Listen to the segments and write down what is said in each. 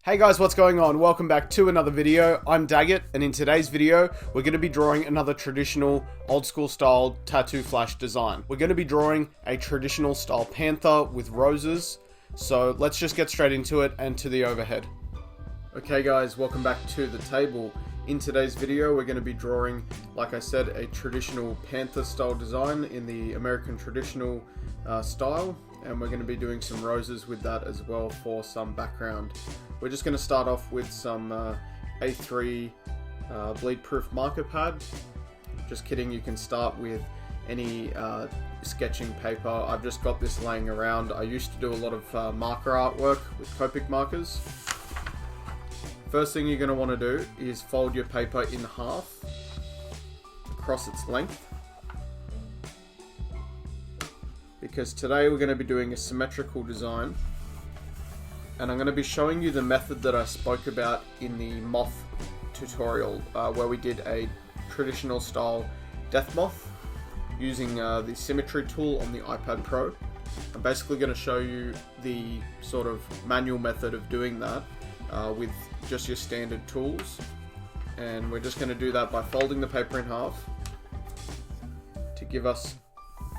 Hey guys, what's going on? Welcome back to another video. I'm Daggett, and in today's video, we're going to be drawing another traditional old school style tattoo flash design. We're going to be drawing a traditional style panther with roses. So let's just get straight into it and to the overhead. Okay guys, welcome back to the table. In today's video, we're going to be drawing, like I said, a traditional panther style design in the American traditional style. And we're going to be doing some roses with that as well for some background. We're just going to start off with some A3 bleed proof marker pad. Just kidding, you can start with any sketching paper. I've just got this laying around. I used to do a lot of marker artwork with Copic markers. First thing you're going to want to do is fold your paper in half across its length, because today we're going to be doing a symmetrical design, and I'm going to be showing you the method that I spoke about in the moth tutorial where we did a traditional style death moth using the symmetry tool on the iPad Pro. I'm basically going to show you the sort of manual method of doing that with just your standard tools, and we're just going to do that by folding the paper in half to give us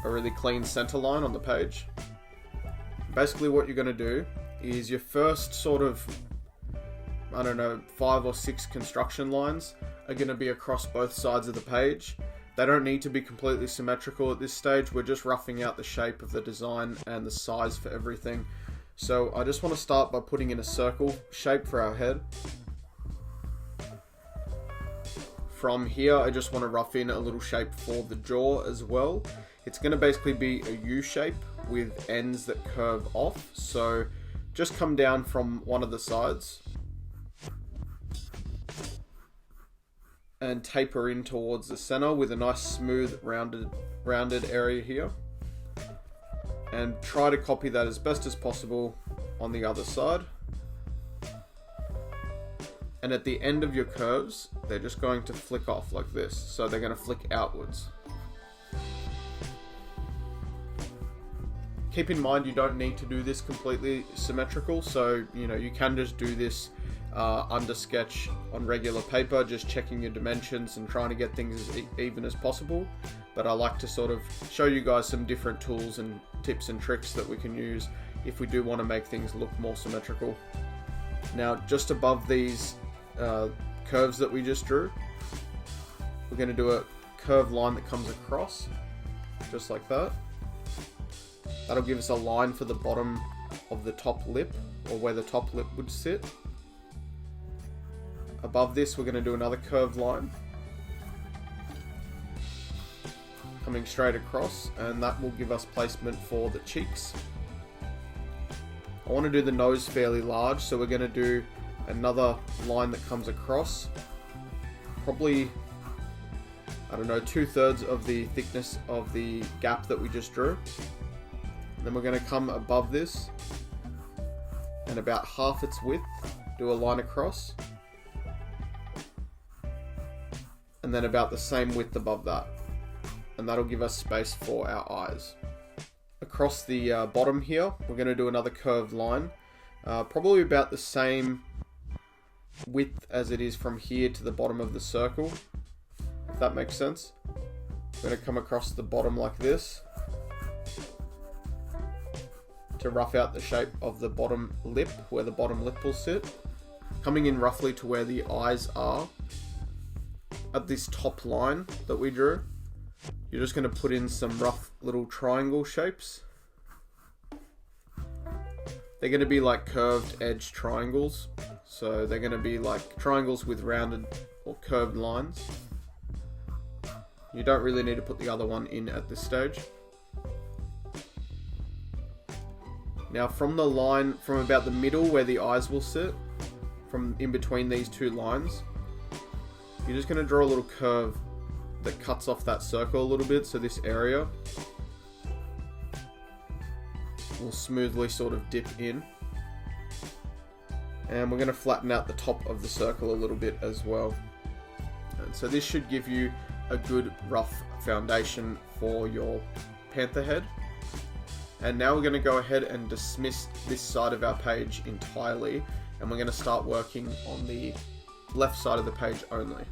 a really clean center line on the page. Basically what you're going to do is your first sort of, I don't know, 5 or 6 construction lines are going to be across both sides of the page. They don't need to be completely symmetrical at this stage. We're just roughing out the shape of the design and the size for everything. So I just want to start by putting in a circle shape for our head. From here, I just want to rough in a little shape for the jaw as well. It's going to basically be a U shape with ends that curve off. So just come down from one of the sides and taper in towards the center with a nice smooth rounded area here. And try to copy that as best as possible on the other side. And at the end of your curves, they're just going to flick off like this. So they're going to flick outwards. Keep in mind, you don't need to do this completely symmetrical, so you can just do this under sketch on regular paper, just checking your dimensions and trying to get things as even as possible. But I like to sort of show you guys some different tools and tips and tricks that we can use if we do want to make things look more symmetrical. Now, just above these curves that we just drew, we're going to do a curved line that comes across, just like that. That'll give us a line for the bottom of the top lip, or where the top lip would sit. Above this, we're going to do another curved line coming straight across, and that will give us placement for the cheeks. I want to do the nose fairly large, so we're going to do another line that comes across, probably, I don't know, 2/3 of the thickness of the gap that we just drew. Then we're going to come above this and about half its width, do a line across, and then about the same width above that, and that'll give us space for our eyes. Across the bottom here, we're going to do another curved line, probably about the same width as it is from here to the bottom of the circle, if that makes sense. We're going to come across the bottom like this to rough out the shape of the bottom lip, where the bottom lip will sit, coming in roughly to where the eyes are. At this top line that we drew, you're just going to put in some rough little triangle shapes. They're going to be like curved edge triangles, so they're going to be like triangles with rounded or curved lines. You don't really need to put the other one in at this stage. Now from the line, from about the middle where the eyes will sit, from in between these two lines, you're just going to draw a little curve that cuts off that circle a little bit, so this area will smoothly sort of dip in. And we're going to flatten out the top of the circle a little bit as well. And so this should give you a good rough foundation for your panther head. And now we're going to go ahead and dismiss this side of our page entirely and we're going to start working on the left side of the page only.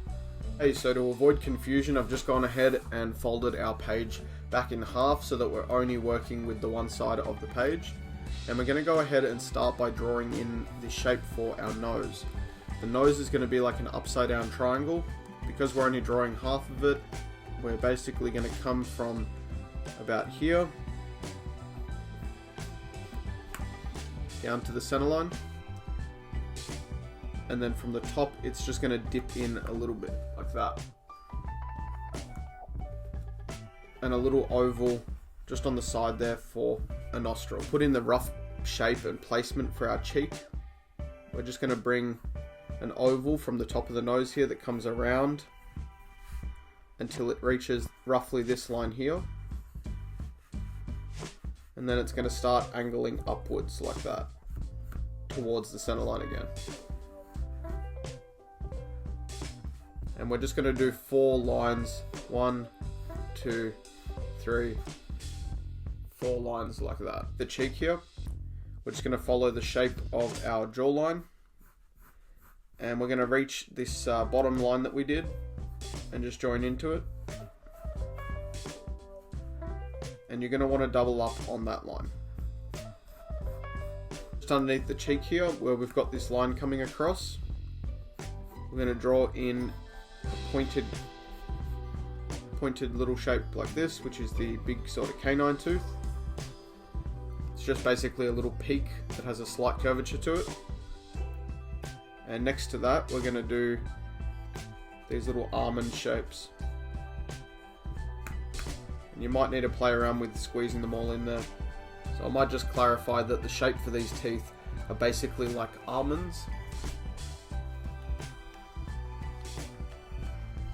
Okay, so to avoid confusion, I've just gone ahead and folded our page back in half so that we're only working with the one side of the page. And we're going to go ahead and start by drawing in the shape for our nose. The nose is going to be like an upside down triangle. Because we're only drawing half of it, we're basically going to come from about here down to the center line, and then from the top it's just going to dip in a little bit like that, and a little oval just on the side there for a nostril. Put in the rough shape and placement for our cheek. We're just going to bring an oval from the top of the nose here that comes around until it reaches roughly this line here, and then it's going to start angling upwards like that towards the center line again. And we're just going to do 4 lines, 1, 2, 3, 4 lines like that. The cheek here, we're just going to follow the shape of our jawline, and we're going to reach this bottom line that we did and just join into it. And you're going to want to double up on that line. Just underneath the cheek here, where we've got this line coming across, we're going to draw in a pointed little shape like this, which is the big sort of canine tooth. It's just basically a little peak that has a slight curvature to it. And next to that, we're going to do these little almond shapes. And you might need to play around with squeezing them all in there. So I might just clarify that the shape for these teeth are basically like almonds.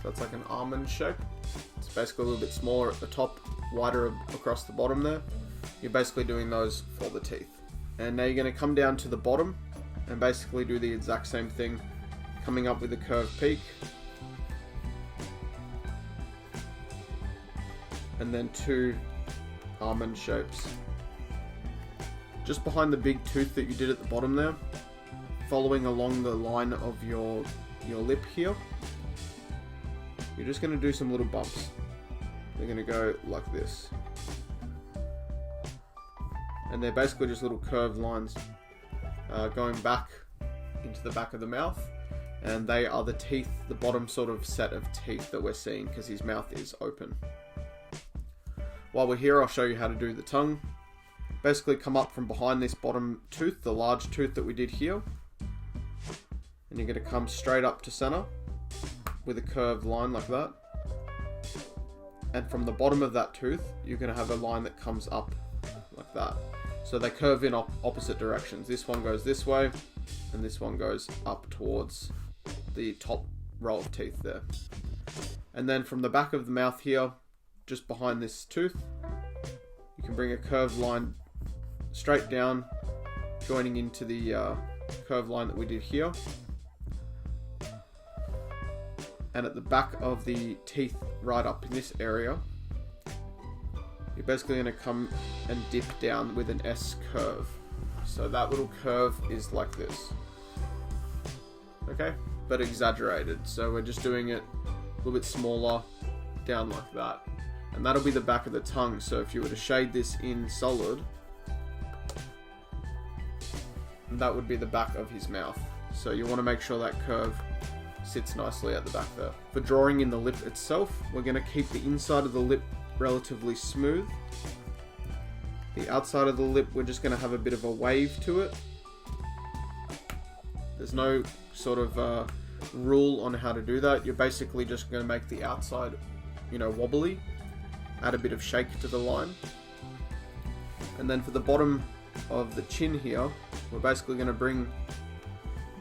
So it's like an almond shape. It's basically a little bit smaller at the top, wider across the bottom there. You're basically doing those for the teeth. And now you're going to come down to the bottom and basically do the exact same thing, coming up with a curved peak. And then 2 almond shapes. Just behind the big tooth that you did at the bottom there, following along the line of your lip here, you're just going to do some little bumps. They're going to go like this. And they're basically just little curved lines going back into the back of the mouth. And they are the teeth, the bottom sort of set of teeth that we're seeing because his mouth is open. While we're here, I'll show you how to do the tongue. Basically come up from behind this bottom tooth, the large tooth that we did here. And you're going to come straight up to center with a curved line like that. And from the bottom of that tooth, you're going to have a line that comes up like that. So they curve in opposite directions. This one goes this way, and this one goes up towards the top row of teeth there. And then from the back of the mouth here, just behind this tooth, you can bring a curved line straight down, joining into the curved line that we did here. And at the back of the teeth, right up in this area, you're basically going to come and dip down with an S curve. So that little curve is like this. Okay? But exaggerated. So we're just doing it a little bit smaller, down like that. And that'll be the back of the tongue. So if you were to shade this in solid, that would be the back of his mouth. So you want to make sure that curve sits nicely at the back there. For drawing in the lip itself, we're going to keep the inside of the lip relatively smooth. The outside of the lip, we're just going to have a bit of a wave to it. There's no sort of rule on how to do that. You're basically just going to make the outside, wobbly. Add a bit of shake to the line. And then for the bottom of the chin here, we're basically going to bring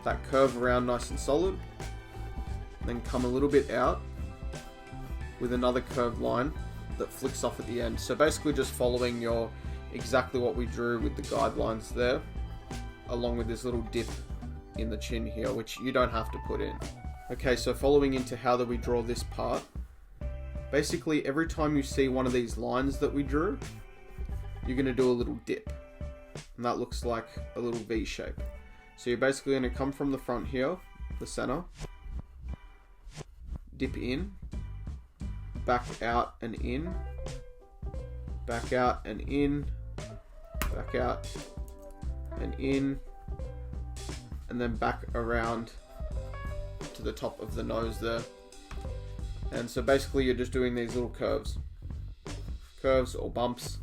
that curve around nice and solid. Then come a little bit out with another curved line that flicks off at the end. So basically just following exactly what we drew with the guidelines there, along with this little dip in the chin here, which you don't have to put in. Okay, so following into how do we draw this part, basically every time you see one of these lines that we drew, you're going to do a little dip, and that looks like a little V shape. So you're basically going to come from the front here, the center, dip in, back out and in, back out and in, back out and in, and then back around to the top of the nose there. And so basically you're just doing these little curves or bumps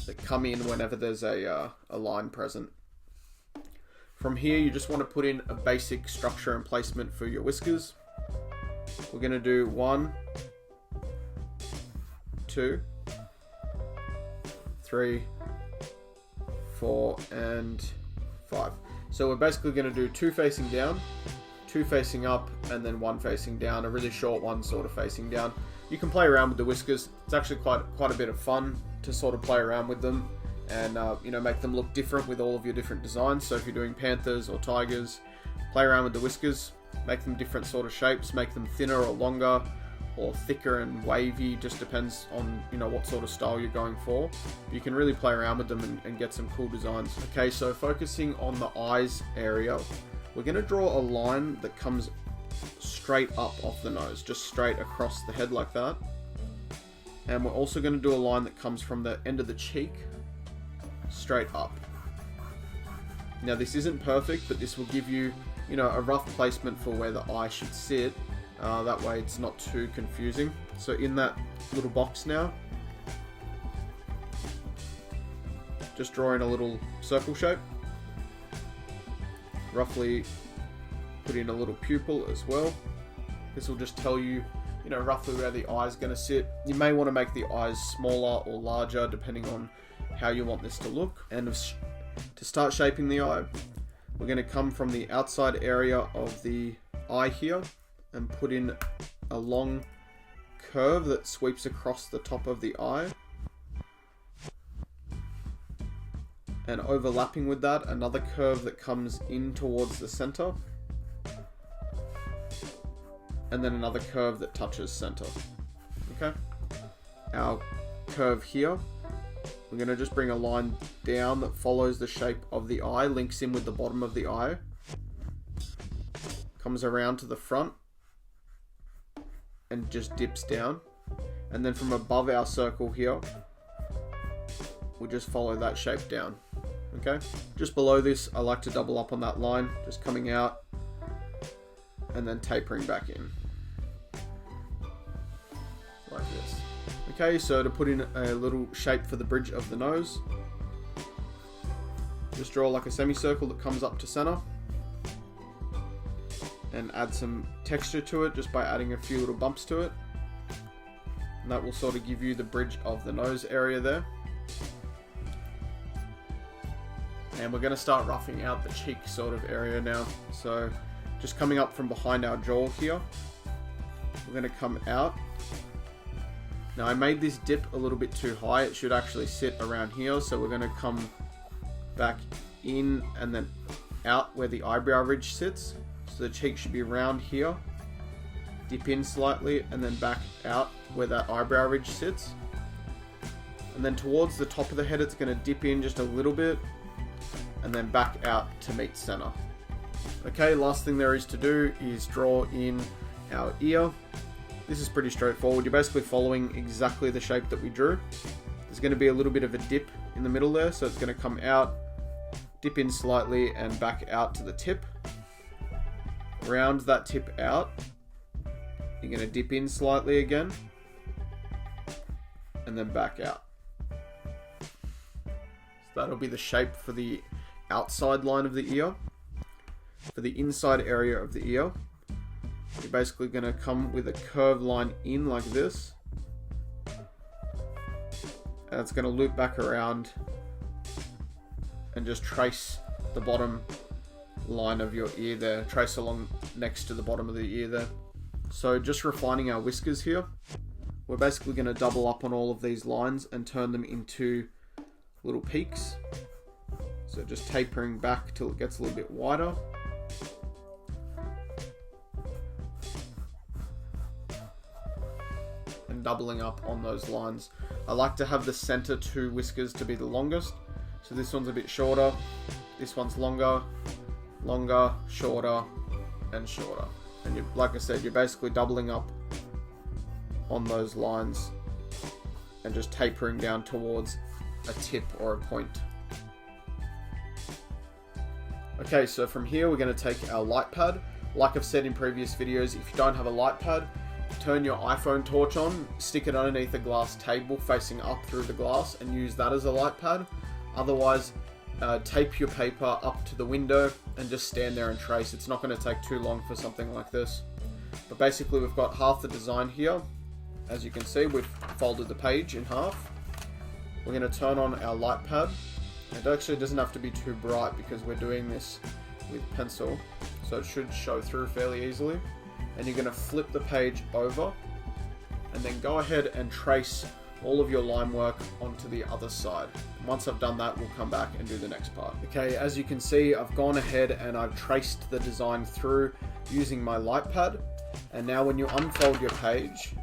that come in whenever there's a line present. From here, you just want to put in a basic structure and placement for your whiskers. We're going to do 1, 2, 3, 4, and 5. So we're basically going to do 2 facing down, 2 facing up, and then 1 facing down, a really short one sort of facing down. You can play around with the whiskers. It's actually quite a bit of fun to sort of play around with them and make them look different with all of your different designs. So if you're doing panthers or tigers, play around with the whiskers, make them different sort of shapes, make them thinner or longer or thicker and wavy, just depends on what sort of style you're going for. You can really play around with them and get some cool designs. Okay, so focusing on the eyes area, we're going to draw a line that comes straight up off the nose, just straight across the head like that. And we're also going to do a line that comes from the end of the cheek straight up. Now this isn't perfect, but this will give you a rough placement for where the eye should sit. That way it's not too confusing. So in that little box now, just drawing a little circle shape, roughly put in a little pupil as well. This will just tell you, roughly where the eye is going to sit. You may want to make the eyes smaller or larger depending on how you want this to look. And to start shaping the eye, we're going to come from the outside area of the eye here and put in a long curve that sweeps across the top of the eye. And overlapping with that, another curve that comes in towards the center. And then another curve that touches center. Okay? Our curve here, we're going to just bring a line down that follows the shape of the eye, links in with the bottom of the eye, comes around to the front, and just dips down. And then from above our circle here, we'll just follow that shape down. Okay? Just below this, I like to double up on that line, just coming out and then tapering back in. Like this. Okay, so to put in a little shape for the bridge of the nose, just draw like a semicircle that comes up to center and add some texture to it just by adding a few little bumps to it. And that will sort of give you the bridge of the nose area there. And we're going to start roughing out the cheek sort of area now. So just coming up from behind our jaw here, we're going to come out. Now I made this dip a little bit too high. It should actually sit around here. So we're going to come back in and then out where the eyebrow ridge sits. So the cheek should be around here. Dip in slightly and then back out where that eyebrow ridge sits. And then towards the top of the head, it's going to dip in just a little bit and then back out to meet center. Okay, last thing there is to do is draw in our ear. This is pretty straightforward. You're basically following exactly the shape that we drew. There's going to be a little bit of a dip in the middle there, so it's going to come out, dip in slightly and back out to the tip. Round that tip out. You're going to dip in slightly again and then back out. So that'll be the shape for the outside line of the ear. For the inside area of the ear, you're basically going to come with a curved line in like this, and it's going to loop back around and just trace the bottom line of your ear there, trace along next to the bottom of the ear there. So just refining our whiskers here, we're basically going to double up on all of these lines and turn them into little peaks. So just tapering back till it gets a little bit wider. And doubling up on those lines. I like to have the center two whiskers to be the longest. So this one's a bit shorter, this one's longer, longer, shorter, and shorter. And you, like I said, you're basically doubling up on those lines and just tapering down towards a tip or a point. Okay, so from here we're going to take our light pad. Like I've said in previous videos, if you don't have a light pad, turn your iPhone torch on, stick it underneath a glass table facing up through the glass and use that as a light pad. Otherwise, tape your paper up to the window and just stand there and trace. It's not going to take too long for something like this. But basically we've got half the design here. As you can see, we've folded the page in half. We're going to turn on our light pad. It actually doesn't have to be too bright because we're doing this with pencil, so it should show through fairly easily. And you're going to flip the page over and then go ahead and trace all of your line work onto the other side. Once I've done that, we'll come back and do the next part. Okay, as you can see, I've gone ahead and I've traced the design through using my light pad. And now when you unfold your page,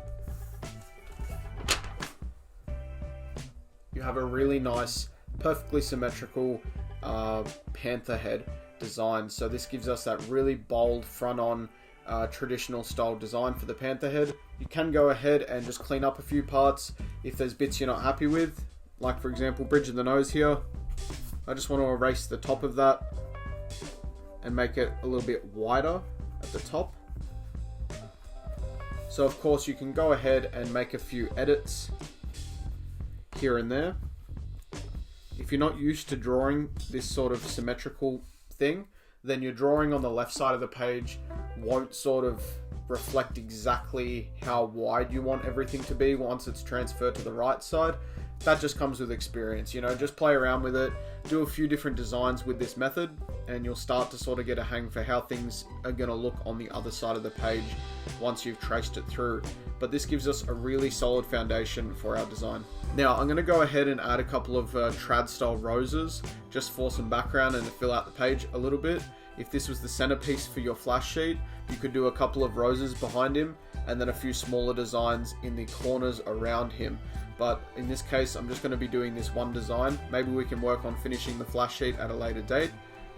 you have a really nice, perfectly symmetrical panther head design. So this gives us that really bold front-on traditional style design for the panther head. You can go ahead and just clean up a few parts if there's bits you're not happy with, like for example bridge of the nose here. I just want to erase the top of that and make it a little bit wider at the top. So of course you can go ahead and make a few edits here and there. If you're not used to drawing this sort of symmetrical thing, then your drawing on the left side of the page won't sort of reflect exactly how wide you want everything to be once it's transferred to the right side. That just comes with experience, you know, just play around with it, do a few different designs with this method, and you'll start to sort of get a hang for how things are going to look on the other side of the page once you've traced it through. But this gives us a really solid foundation for our design. Now I'm going to go ahead and add a couple of trad style roses just for some background and to fill out the page a little bit. If this was the centerpiece for your flash sheet, you could do a couple of roses behind him and then a few smaller designs in the corners around him. But in this case, I'm just going to be doing this one design. Maybe we can work on finishing the flash sheet at a later date,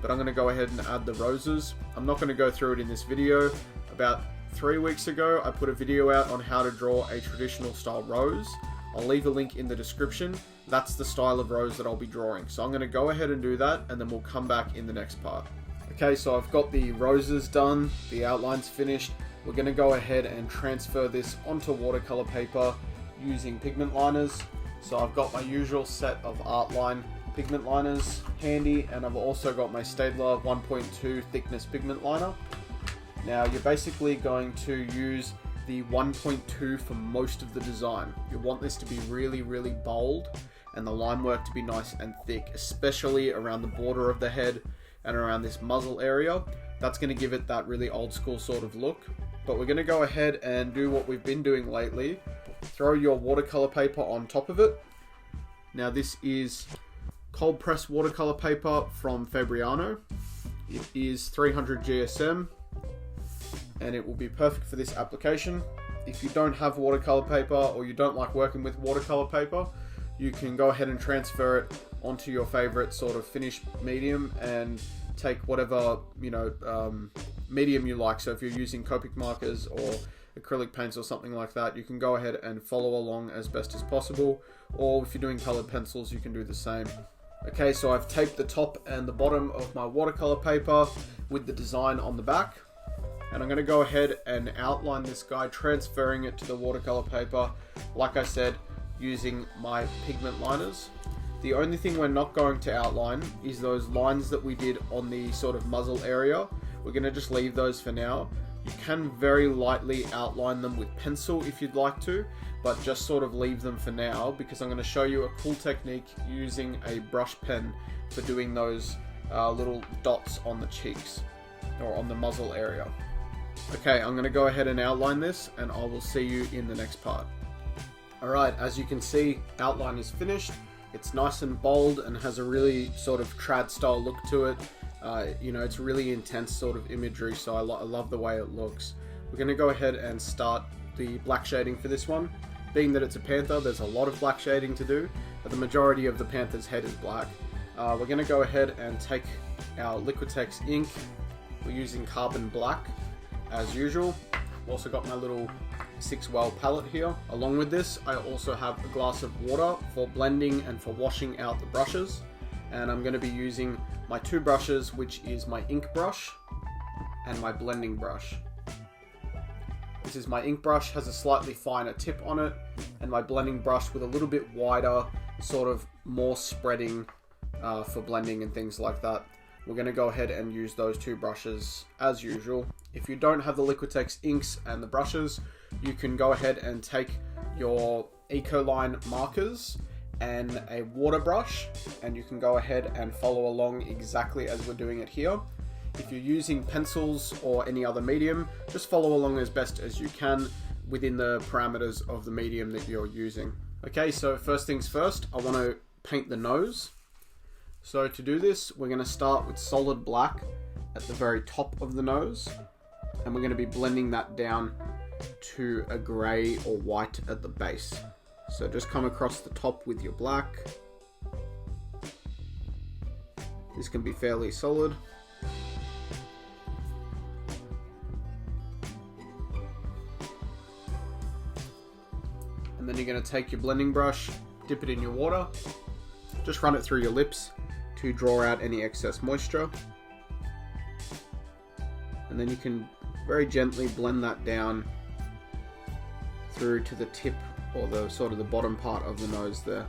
but I'm going to go ahead and add the roses. I'm not going to go through it in this video. About 3 weeks ago, I put a video out on how to draw a traditional style rose. I'll leave a link in the description. That's the style of rose that I'll be drawing. So I'm going to go ahead and do that, and then we'll come back in the next part. Okay, so I've got the roses done, the outlines finished. We're going to go ahead and transfer this onto watercolor paper using pigment liners. So I've got my usual set of Artline pigment liners handy, and I've also got my Staedtler 1.2 thickness pigment liner. Now you're basically going to use the 1.2 for most of the design. You want this to be really, really bold and the line work to be nice and thick, especially around the border of the head and around this muzzle area. That's going to give it that really old school sort of look. But we're going to go ahead and do what we've been doing lately. Throw your watercolor paper on top of it. Now this is cold press watercolor paper from Fabriano. It is 300 GSM and it will be perfect for this application. If you don't have watercolor paper or you don't like working with watercolor paper, you can go ahead and transfer it onto your favorite sort of finish medium and take whatever, you know, medium you like. So if you're using Copic markers or acrylic paints or something like that, you can go ahead and follow along as best as possible. Or if you're doing colored pencils, you can do the same. Okay, so I've taped the top and the bottom of my watercolor paper with the design on the back. And I'm going to go ahead and outline this guy, transferring it to the watercolor paper, like I said, using my pigment liners. The only thing we're not going to outline is those lines that we did on the sort of muzzle area. We're going to just leave those for now. You can very lightly outline them with pencil if you'd like to, but just sort of leave them for now because I'm going to show you a cool technique using a brush pen for doing those little dots on the cheeks or on the muzzle area. Okay, I'm going to go ahead and outline this and I will see you in the next part. Alright, as you can see, outline is finished. It's nice and bold and has a really sort of trad style look to it. You know, it's really intense sort of imagery, so I love the way it looks. We're going to go ahead and start the black shading for this one. Being that it's a panther, there's a lot of black shading to do, but the majority of the panther's head is black. We're going to go ahead and take our Liquitex ink. We're using carbon black as usual. I've also got my little 6-well palette here. Along with this, I also have a glass of water for blending and for washing out the brushes. And I'm going to be using my 2 brushes, which is my ink brush and my blending brush. This is my ink brush, has a slightly finer tip on it, and my blending brush with a little bit wider, sort of more spreading for blending and things like that. We're going to go ahead and use those 2 brushes as usual. If you don't have the Liquitex inks and the brushes, you can go ahead and take your Ecoline markers and a water brush, and you can go ahead and follow along exactly as we're doing it here. If you're using pencils or any other medium, just follow along as best as you can within the parameters of the medium that you're using. Okay, so first things first, I want to paint the nose. So to do this, we're going to start with solid black at the very top of the nose, and we're going to be blending that down to a grey or white at the base. So just come across the top with your black. This can be fairly solid. And then you're going to take your blending brush, dip it in your water, just run it through your lips to draw out any excess moisture. And then you can very gently blend that down through to the tip or the sort of the bottom part of the nose there.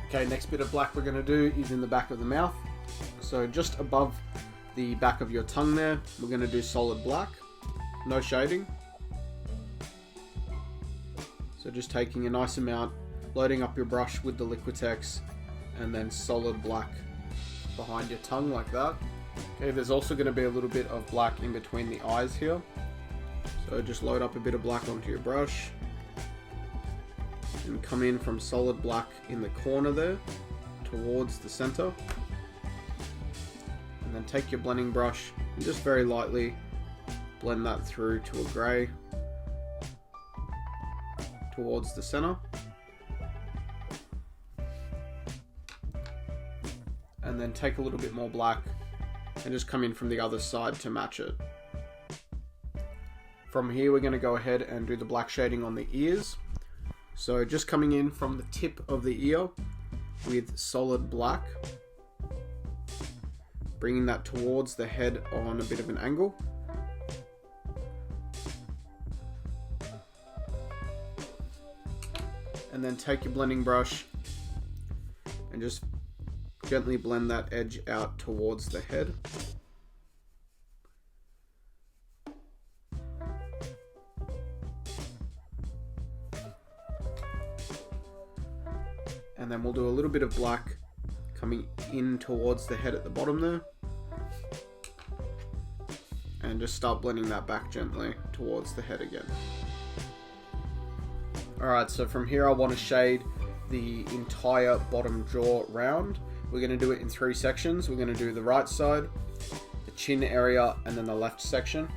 Okay, next bit of black we're going to do is in the back of the mouth. So just above the back of your tongue there, we're going to do solid black, no shading. So just taking a nice amount, loading up your brush with the Liquitex, and then solid black behind your tongue like that. Okay, there's also going to be a little bit of black in between the eyes here. So just load up a bit of black onto your brush and come in from solid black in the corner there towards the center. And then take your blending brush and just very lightly blend that through to a grey towards the center. And then take a little bit more black and just come in from the other side to match it. From here we're going to go ahead and do the black shading on the ears. So just coming in from the tip of the ear with solid black, bringing that towards the head on a bit of an angle. And then take your blending brush and just gently blend that edge out towards the head. And then we'll do a little bit of black coming in towards the head at the bottom there. And just start blending that back gently towards the head again. Alright, so from here I want to shade the entire bottom jaw round. We're going to do it in 3 sections. We're going to do the right side, the chin area, and then the left section.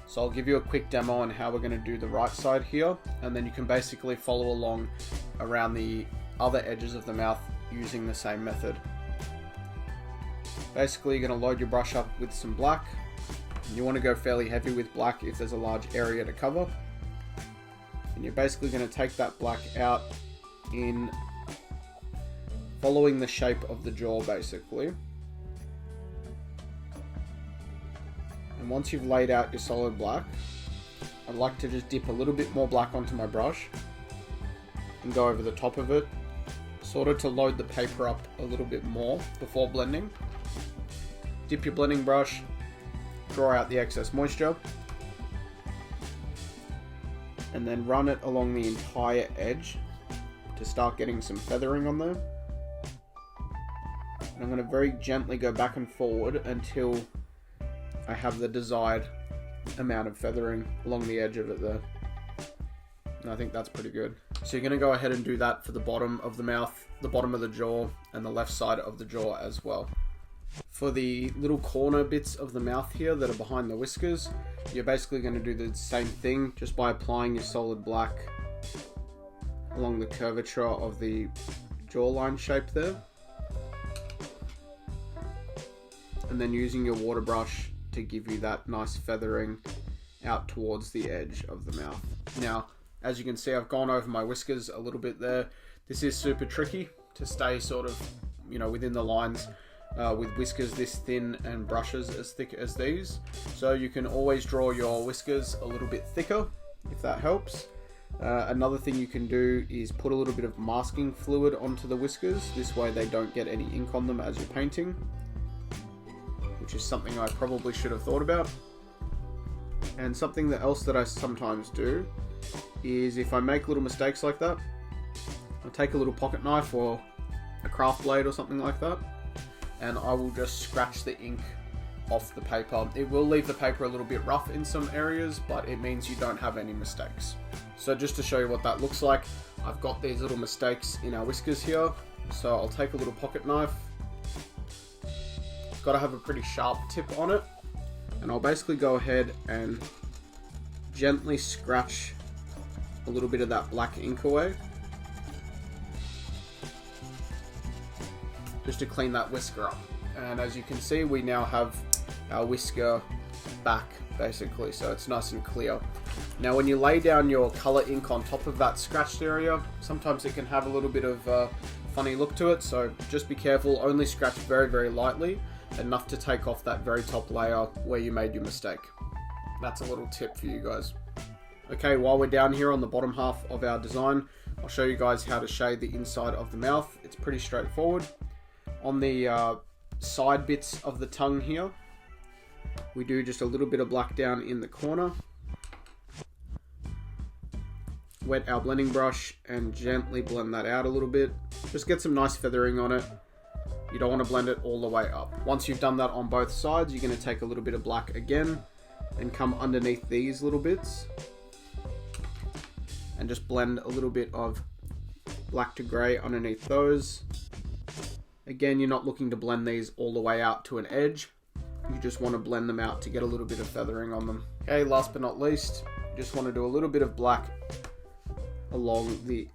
So I'll give you a quick demo on how we're going to do the right side here, and then you can basically follow along around the other edges of the mouth using the same method. Basically, you're going to load your brush up with some black. You want to go fairly heavy with black if there's a large area to cover. And you're basically going to take that black out in following the shape of the jaw basically. And once you've laid out your solid black, I'd like to just dip a little bit more black onto my brush and go over the top of it, sort of to load the paper up a little bit more before blending. Dip your blending brush, draw out the excess moisture, and then run it along the entire edge to start getting some feathering on there. And I'm going to very gently go back and forward until I have the desired amount of feathering along the edge of it there. And I think that's pretty good. So you're going to go ahead and do that for the bottom of the mouth, the bottom of the jaw, and the left side of the jaw as well. For the little corner bits of the mouth here that are behind the whiskers, you're basically going to do the same thing just by applying your solid black along the curvature of the jawline shape there. and then using your water brush to give you that nice feathering out towards the edge of the mouth. Now, as you can see, I've gone over my whiskers a little bit there. This is super tricky to stay sort of, within the lines with whiskers this thin and brushes as thick as these. So you can always draw your whiskers a little bit thicker, if that helps. Another thing you can do is put a little bit of masking fluid onto the whiskers. This way they don't get any ink on them as you're painting, which is something I probably should have thought about. And something else that I sometimes do is, if I make little mistakes like that, I'll take a little pocket knife or a craft blade or something like that, and I will just scratch the ink off the paper. It will leave the paper a little bit rough in some areas, but it means you don't have any mistakes. So just to show you what that looks like, I've got these little mistakes in our whiskers here. So I'll take a little pocket knife. Got to have a pretty sharp tip on it. And I'll basically go ahead and gently scratch a little bit of that black ink away, just to clean that whisker up. And as you can see, we now have our whisker back, basically, so it's nice and clear. Now when you lay down your color ink on top of that scratched area, sometimes it can have a little bit of a funny look to it, so just be careful. Only scratch very, very lightly, enough to take off that very top layer where you made your mistake. That's a little tip for you guys. Okay, while we're down here on the bottom half of our design, I'll show you guys how to shade the inside of the mouth. It's pretty straightforward. On the side bits of the tongue here, we do just a little bit of black down in the corner. Wet our blending brush and gently blend that out a little bit. Just get some nice feathering on it. You don't want to blend it all the way up. Once you've done that on both sides, you're going to take a little bit of black again and come underneath these little bits and just blend a little bit of black to grey underneath those. Again, you're not looking to blend these all the way out to an edge. You just want to blend them out to get a little bit of feathering on them. Okay, last but not least, you just want to do a little bit of black along the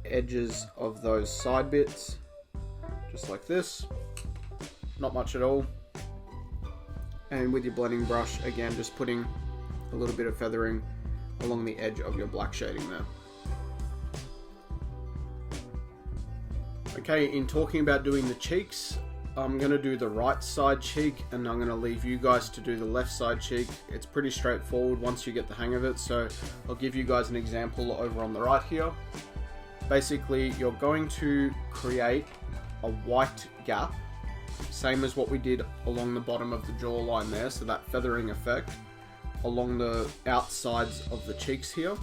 edges of those side bits, just like this. Not much at all. And with your blending brush, again, just putting a little bit of feathering along the edge of your black shading there. Okay, in talking about doing the cheeks, I'm going to do the right side cheek and I'm going to leave you guys to do the left side cheek. It's pretty straightforward once you get the hang of it, so I'll give you guys an example over on the right here. Basically, you're going to create a white gap, same as what we did along the bottom of the jawline there, so that feathering effect along the outsides of the cheeks here.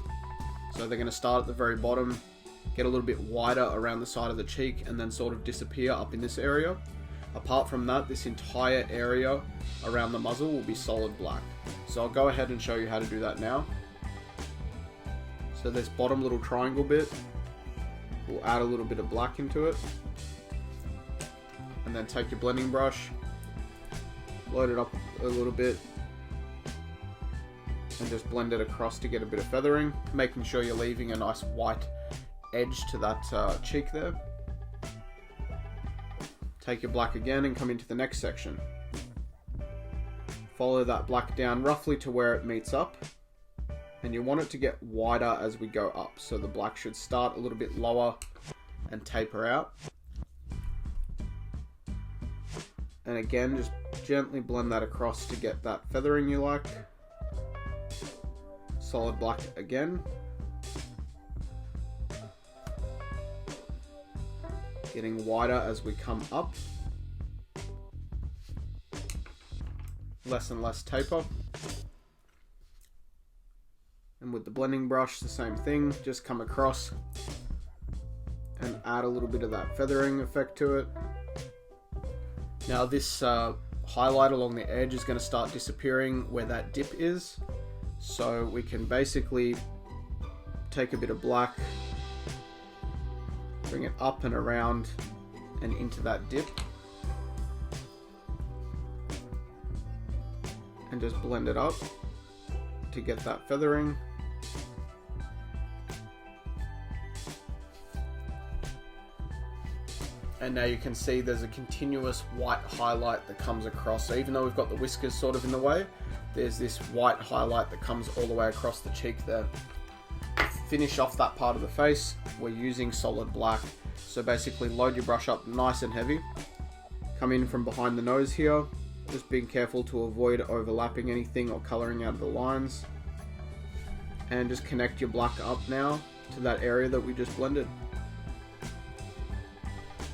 So they're going to start at the very bottom, get a little bit wider around the side of the cheek, and then sort of disappear up in this area. Apart from that, this entire area around the muzzle will be solid black. So I'll go ahead and show you how to do that now. So this bottom little triangle bit, we'll add a little bit of black into it. And then take your blending brush, load it up a little bit, and just blend it across to get a bit of feathering, making sure you're leaving a nice white edge to that cheek there. Take your black again and come into the next section. Follow that black down roughly to where it meets up, and you want it to get wider as we go up, so the black should start a little bit lower and taper out. And again, just gently blend that across to get that feathering you like. Solid black again. Getting wider as we come up. Less and less taper. And with the blending brush, the same thing. Just come across and add a little bit of that feathering effect to it. Now this highlight along the edge is going to start disappearing where that dip is. So we can basically take a bit of black, bring it up and around and into that dip, and just blend it up to get that feathering. And now you can see there's a continuous white highlight that comes across. So even though we've got the whiskers sort of in the way, there's this white highlight that comes all the way across the cheek there. Finish off that part of the face, we're using solid black. So basically load your brush up nice and heavy. Come in from behind the nose here, just being careful to avoid overlapping anything or coloring out of the lines. And just connect your black up now to that area that we just blended.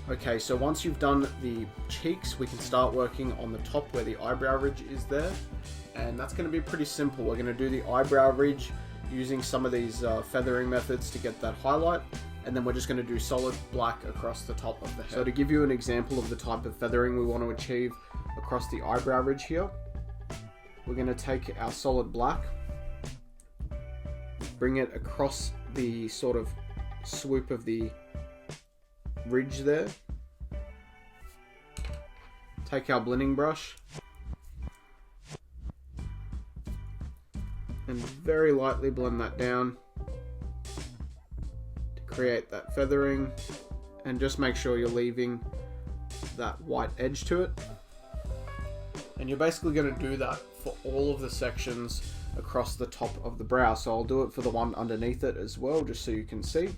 Okay, so once you've done the cheeks, we can start working on the top where the eyebrow ridge is there. And that's going to be pretty simple. We're going to do the eyebrow ridge using some of these feathering methods to get that highlight. And then we're just going to do solid black across the top of the head. So to give you an example of the type of feathering we want to achieve across the eyebrow ridge here, we're going to take our solid black, bring it across the sort of swoop of the ridge there. Take our blending brush and very lightly blend that down to create that feathering, and just make sure you're leaving that white edge to it. And you're basically going to do that for all of the sections across the top of the brow. So I'll do it for the one underneath it as well, just so you can see.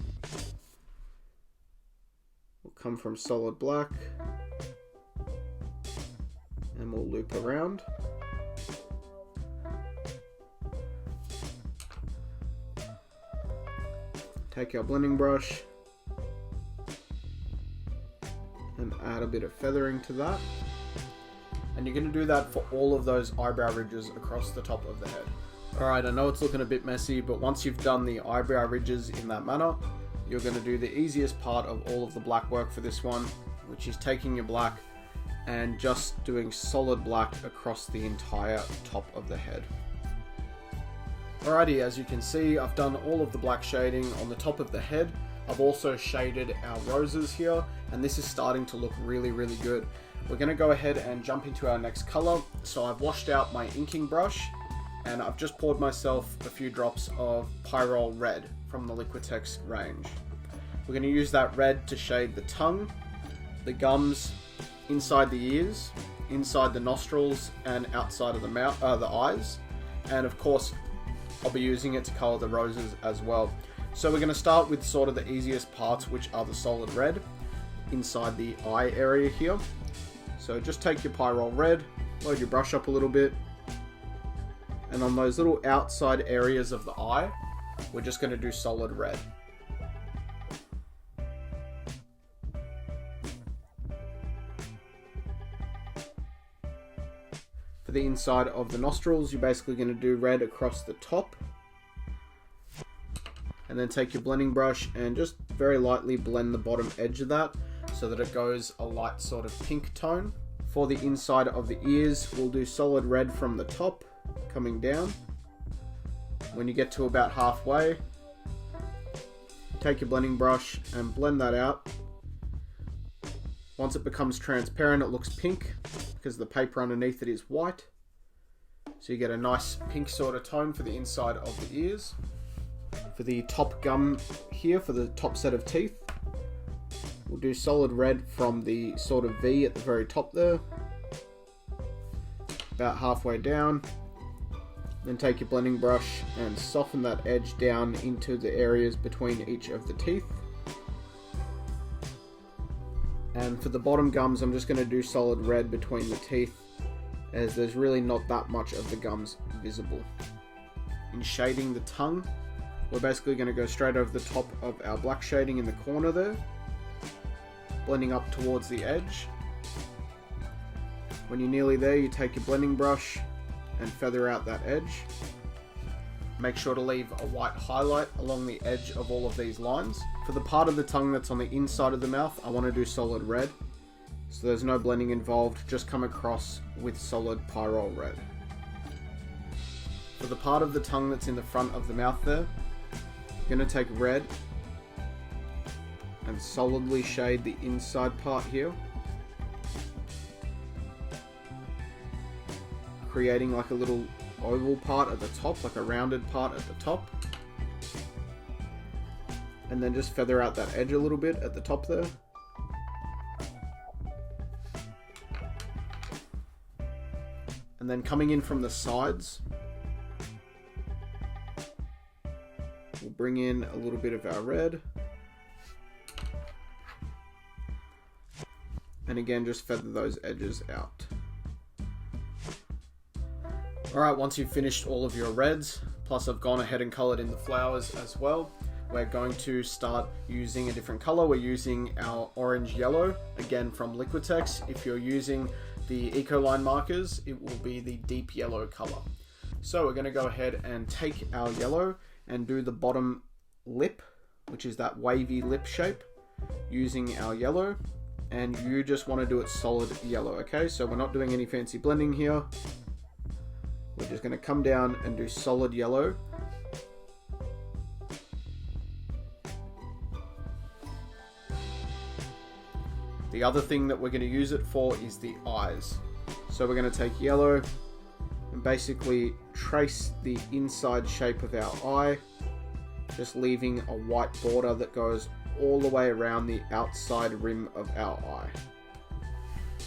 We'll come from solid black and we'll loop around. Take our blending brush and add a bit of feathering to that. And you're going to do that for all of those eyebrow ridges across the top of the head. Alright, I know it's looking a bit messy, but once you've done the eyebrow ridges in that manner, you're going to do the easiest part of all of the black work for this one, which is taking your black and just doing solid black across the entire top of the head. Alrighty, as you can see, I've done all of the black shading on the top of the head. I've also shaded our roses here, and this is starting to look really, really good. We're going to go ahead and jump into our next color. So I've washed out my inking brush, and I've just poured myself a few drops of Pyrrole Red from the Liquitex range. We're going to use that red to shade the tongue, the gums, inside the ears, inside the nostrils, and outside of the mouth, the eyes. And of course, I'll be using it to color the roses as well. So we're going to start with sort of the easiest parts, which are the solid red inside the eye area here. So just take your Pyrrole Red, load your brush up a little bit, and on those little outside areas of the eye, we're just going to do solid red. For the inside of the nostrils, you're basically going to do red across the top. And then take your blending brush and just very lightly blend the bottom edge of that so that it goes a light sort of pink tone. For the inside of the ears, we'll do solid red from the top, coming down. When you get to about halfway, take your blending brush and blend that out. Once it becomes transparent, it looks pink because the paper underneath it is white. So you get a nice pink sort of tone for the inside of the ears. For the top gum here, for the top set of teeth, we'll do solid red from the sort of V at the very top there, about halfway down. Then take your blending brush and soften that edge down into the areas between each of the teeth. And for the bottom gums, I'm just going to do solid red between the teeth, as there's really not that much of the gums visible. In shading the tongue, we're basically going to go straight over the top of our black shading in the corner there, blending up towards the edge. When you're nearly there, you take your blending brush and feather out that edge. Make sure to leave a white highlight along the edge of all of these lines. For the part of the tongue that's on the inside of the mouth, I want to do solid red. So there's no blending involved, just come across with solid Pyrrole Red. For the part of the tongue that's in the front of the mouth there, you're going to take red and solidly shade the inside part here, creating like a little oval part at the top, like a rounded part at the top. And then just feather out that edge a little bit at the top there. then coming in from the sides, we'll bring in a little bit of our red. And again, just feather those edges out. Alright, once you've finished all of your reds, plus I've gone ahead and colored in the flowers as well, we're going to start using a different color. We're using our orange yellow, again from Liquitex. If you're using the Ecoline markers, it will be the deep yellow color. So we're going to go ahead and take our yellow and do the bottom lip, which is that wavy lip shape, using our yellow. And you just want to do it solid yellow, okay? So we're not doing any fancy blending here. We're just going to come down and do solid yellow. The other thing that we're going to use it for is the eyes. So we're going to take yellow and basically trace the inside shape of our eye, just leaving a white border that goes all the way around the outside rim of our eye.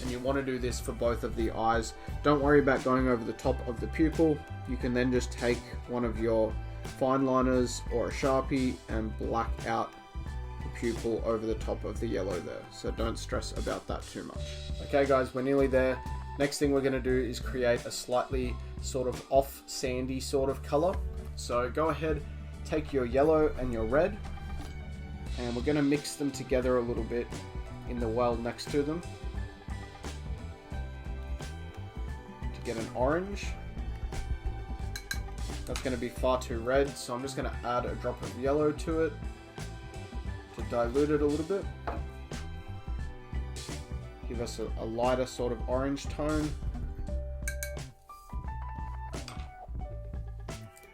And you want to do this for both of the eyes. Don't worry about going over the top of the pupil. You can then just take one of your fine liners or a Sharpie and black out the pupil over the top of the yellow there. So don't stress about that too much. Okay guys, we're nearly there. Next thing we're going to do is create a slightly sort of off sandy sort of color. So go ahead, take your yellow and your red, and we're going to mix them together a little bit in the well next to them to get an orange. That's going to be far too red, so I'm just going to add a drop of yellow to it to dilute it a little bit. Give us a lighter sort of orange tone.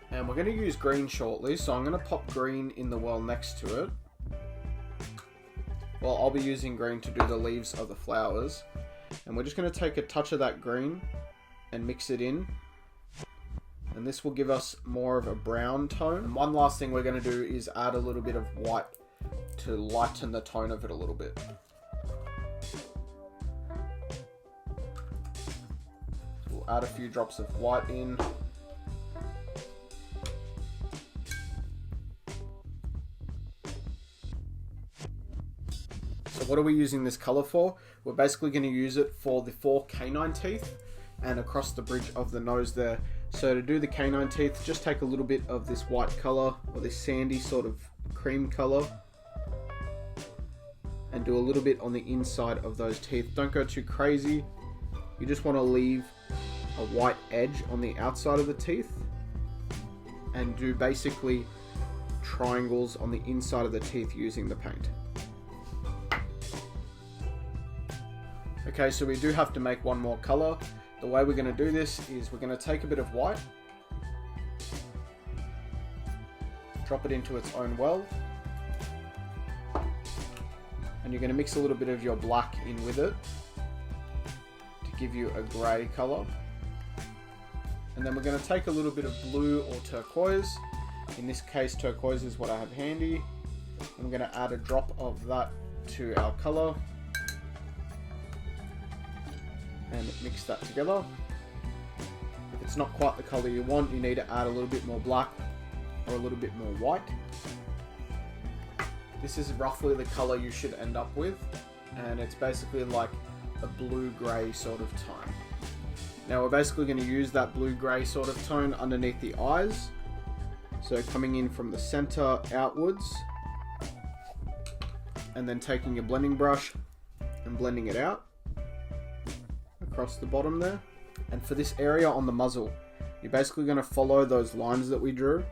And we're going to use green shortly, so I'm going to pop green in the well next to it. Well, I'll be using green to do the leaves of the flowers. And we're just going to take a touch of that green and mix it in. And this will give us more of a brown tone. And one last thing we're going to do is add a little bit of white to lighten the tone of it a little bit. We'll add a few drops of white in. So what are we using this color for? We're basically going to use it for the 4 canine teeth and across the bridge of the nose there. So to do the canine teeth, just take a little bit of this white color or this sandy sort of cream color and do a little bit on the inside of those teeth. Don't go too crazy. You just want to leave a white edge on the outside of the teeth and do basically triangles on the inside of the teeth using the paint. Okay, so we do have to make one more color. The way we're going to do this is we're going to take a bit of white, drop it into its own well, and you're going to mix a little bit of your black in with it to give you a grey color. And then we're going to take a little bit of blue or turquoise. In this case, turquoise is what I have handy. I'm going to add a drop of that to our color and mix that together. If it's not quite the color you want, you need to add a little bit more black or a little bit more white. This is roughly the color you should end up with, and it's basically like a blue-gray sort of tone. Now we're basically going to use that blue-gray sort of tone underneath the eyes. So coming in from the center outwards, and then taking your blending brush and blending it out across the bottom there. And for this area on the muzzle, you're basically going to follow those lines that we drew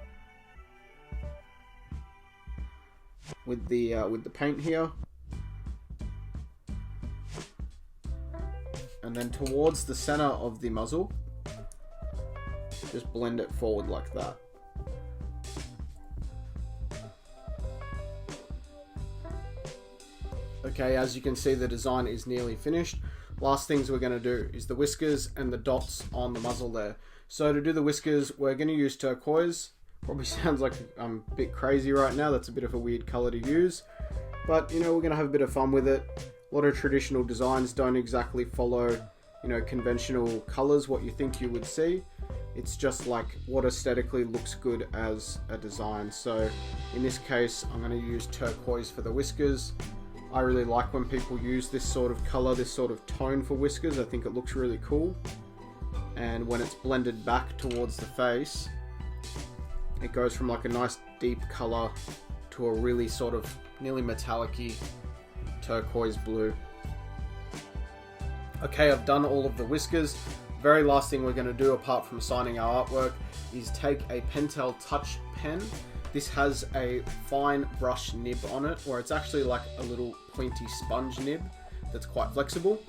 with the paint here, and then towards the center of the muzzle, just blend it forward like that. Okay, as you can see, the design is nearly finished. Last things we're going to do is the whiskers and the dots on the muzzle there. So to do the whiskers, we're going to use turquoise. Probably sounds like I'm a bit crazy right now. That's a bit of a weird color to use. But, you know, we're going to have a bit of fun with it. A lot of traditional designs don't exactly follow conventional colors, what you think you would see. It's just like what aesthetically looks good as a design. So in this case, I'm going to use turquoise for the whiskers. I really like when people use this sort of color, this sort of tone for whiskers. I think it looks really cool. And when it's blended back towards the face, it goes from like a nice deep color to a really sort of nearly metallic-y turquoise blue. Okay, I've done all of the whiskers. Very last thing we're going to do, apart from signing our artwork, is take a Pentel Touch pen. This has a fine brush nib on it, or it's actually like a little pointy sponge nib that's quite flexible.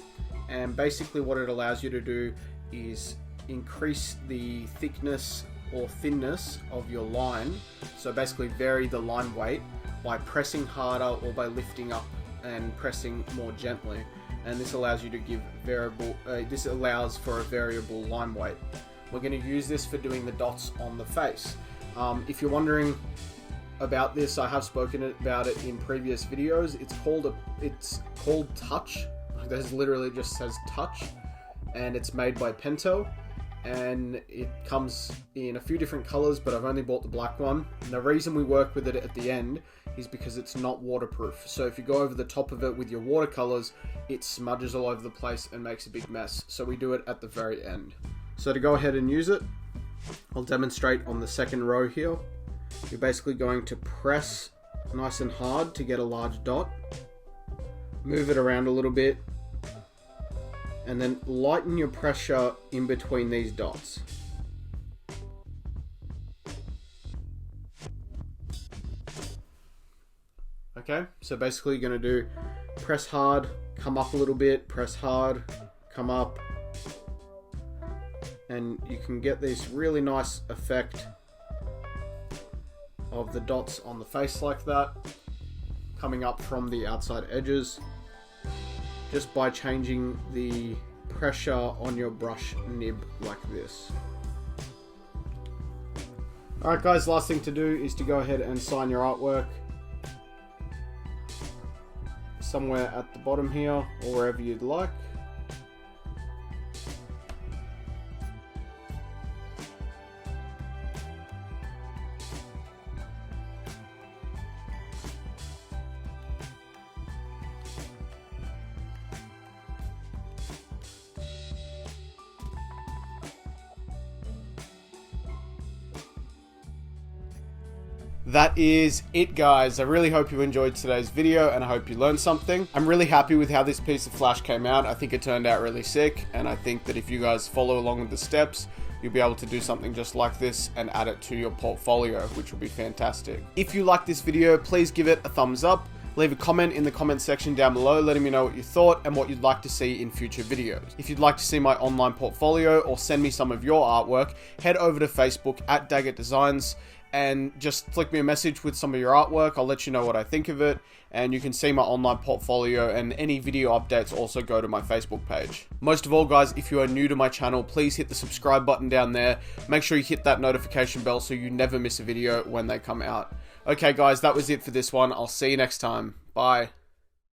And basically what it allows you to do is increase the thickness or thinness of your line. So basically vary the line weight by pressing harder or by lifting up and pressing more gently. And this allows you to give this allows for a variable line weight. We're going to use this for doing the dots on the face. If you're wondering about this, I have spoken about it in previous videos. It's called Touch. This literally just says Touch, and it's made by Panther, and it comes in a few different colors, but I've only bought the black one. And the reason we work with it at the end is because it's not waterproof. So if you go over the top of it with your watercolors, it smudges all over the place and makes a big mess. So we do it at the very end. So to go ahead and use it, I'll demonstrate on the second row here. You're basically going to press nice and hard to get a large dot. Move it around a little bit, and then lighten your pressure in between these dots. Okay, so basically you're going to do press hard, come up a little bit, press hard, come up, and you can get this really nice effect of the dots on the face like that, coming up from the outside edges, just by changing the pressure on your brush nib like this. Alright guys, last thing to do is to go ahead and sign your artwork somewhere at the bottom here, or wherever you'd like. That is it, guys. I really hope you enjoyed today's video, and I hope you learned something. I'm really happy with how this piece of flash came out. I think it turned out really sick, and I think that if you guys follow along with the steps, you'll be able to do something just like this and add it to your portfolio, which will be fantastic. If you liked this video, please give it a thumbs up. Leave a comment in the comment section down below letting me know what you thought and what you'd like to see in future videos. If you'd like to see my online portfolio or send me some of your artwork, head over to Facebook at Daggett Designs and just flick me a message with some of your artwork. I'll let you know what I think of it, and you can see my online portfolio, and any video updates also go to my Facebook page. Most of all, guys, if you are new to my channel, please hit the subscribe button down there. Make sure you hit that notification bell so you never miss a video when they come out. Okay guys, that was it for this one. I'll see you next time. Bye.